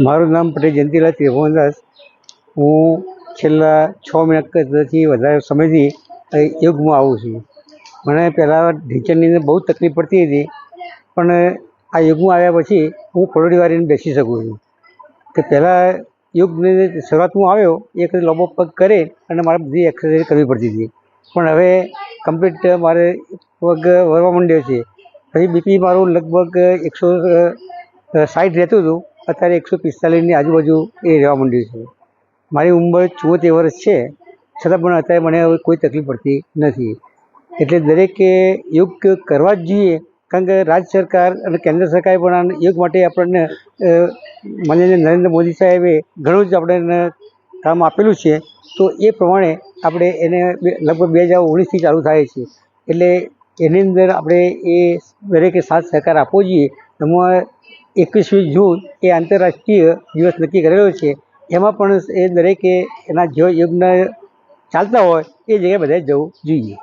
મારું નામ પટેલ જયંતિલાલ ત્રિભુવનદાસ. હું છેલ્લા 6 મહિનાથી વધારે સમયથી યોગમાં આવું છું. મને પહેલાં ઢીંચણની અંદર બહુ તકલીફ પડતી હતી, પણ આ યોગમાં આવ્યા પછી હું પલોઠી વાળીને બેસી શકું છું. કે પહેલાં યોગની શરૂઆતમાં આવ્યો એક લાંબો પગ કરે અને મારે બધી એક્સરસાઇઝ કરવી પડતી હતી, પણ હવે કમ્પ્લીટ મારે પગ વળવા માંડ્યો છે. પછી બીપી મારું લગભગ 160 રહેતું હતું, અત્યારે 145ની આજુબાજુ એ રહેવા માંડ્યું છે. મારી ઉંમર 74 વર્ષ છે, છતાં પણ અત્યારે મને હવે કોઈ તકલીફ પડતી નથી. એટલે દરેકે યોગ કરવા જ જોઈએ, કારણ કે રાજ્ય સરકાર અને કેન્દ્ર સરકારે પણ આ યોગ માટે આપણને માનનીય નરેન્દ્ર મોદી સાહેબે ઘણું જ આપણને કામ આપેલું છે. તો એ પ્રમાણે આપણે એને લગભગ 2019થી ચાલુ થાય છે, એટલે એની અંદર આપણે એ દરેકે સાથ સહકાર આપવો જોઈએ. એમાં 21મી જૂન એ આંતરરાષ્ટ્રીય દિવસ નક્કી કરેલો છે. એમાં પણ એ દરેકે એના જો યોગના ચાલતા હોય એ જગ્યાએ બધાએ જવું જોઈએ.